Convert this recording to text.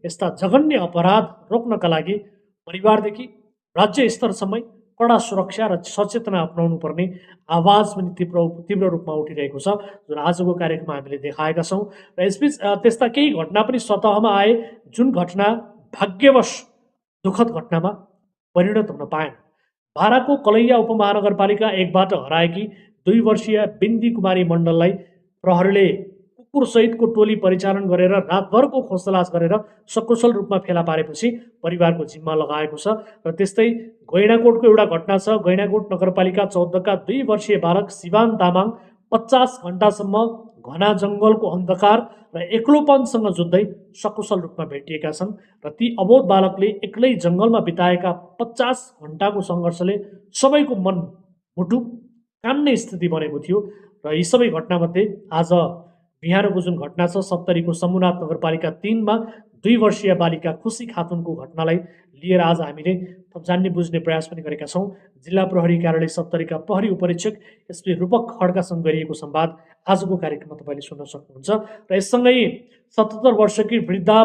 यस्ता जघन्य अपराध रोक्नका लागि परिवारदेखि राज्य स्तरसम्मै कडा सुरक्षा र सचेतना अपनाउनु पर्ने आवाज पनि तीव्र रूपमा उठिरहेको छ, जुन आजको कार्यक्रममा हामीले देखाएका छौँ। र यसबीच त्यस्ता केही घटना पनि सतहमा आए, जुन घटना भाग्यवश दुःखद घटनामा परिणत हुन पाएन। बाराको कलैया उपमहानगरपालिका 1 बाट हराएकी 2 वर्षीय बिन्दी कुमारी मण्डललाई प्रहरीले कुकुरसहितको टोली परिचालन गरेर रातभरको खोजतलास गरेर सकुशल रूपमा फेला पारेपछि परिवारको जिम्मा लगाएको छ। र त्यस्तै गैंडाकोटको एउटा घटना छ। गैंडाकोट नगरपालिका 14 का 2 वर्षीय बालक शिवान तामाङ 50 घण्टासम्म घना जङ्गलको अन्धकार र एक्लोपनसँग जुझ्दै सकुशल रूपमा भेटिएका छन्। र ती अबोध बालकले एक्लै जङ्गलमा बिताएका 50 घण्टाको सङ्घर्षले सबैको मन मुटु कान्ने स्थिति बनेको थियो। र यी सबै घटनामध्ये आज बिहानको जुन घटना छ, सप्तरीको शम्भुनाथ नगरपालिका 3 मा 2 वर्षीय बालिका खुसी खातुनको घटनालाई लिएर आज हामीले थप जान्ने बुझ्ने प्रयास पनि गरेका छौँ। जिल्ला प्रहरी कार्यालय सप्तरीका प्रहरी उपरीक्षक एसपी रूपक खड्कासँग गरिएको संवाद आजको कार्यक्रममा तपाईँले सुन्न सक्नुहुन्छ। र यससँगै 77 वर्षकी वृद्धा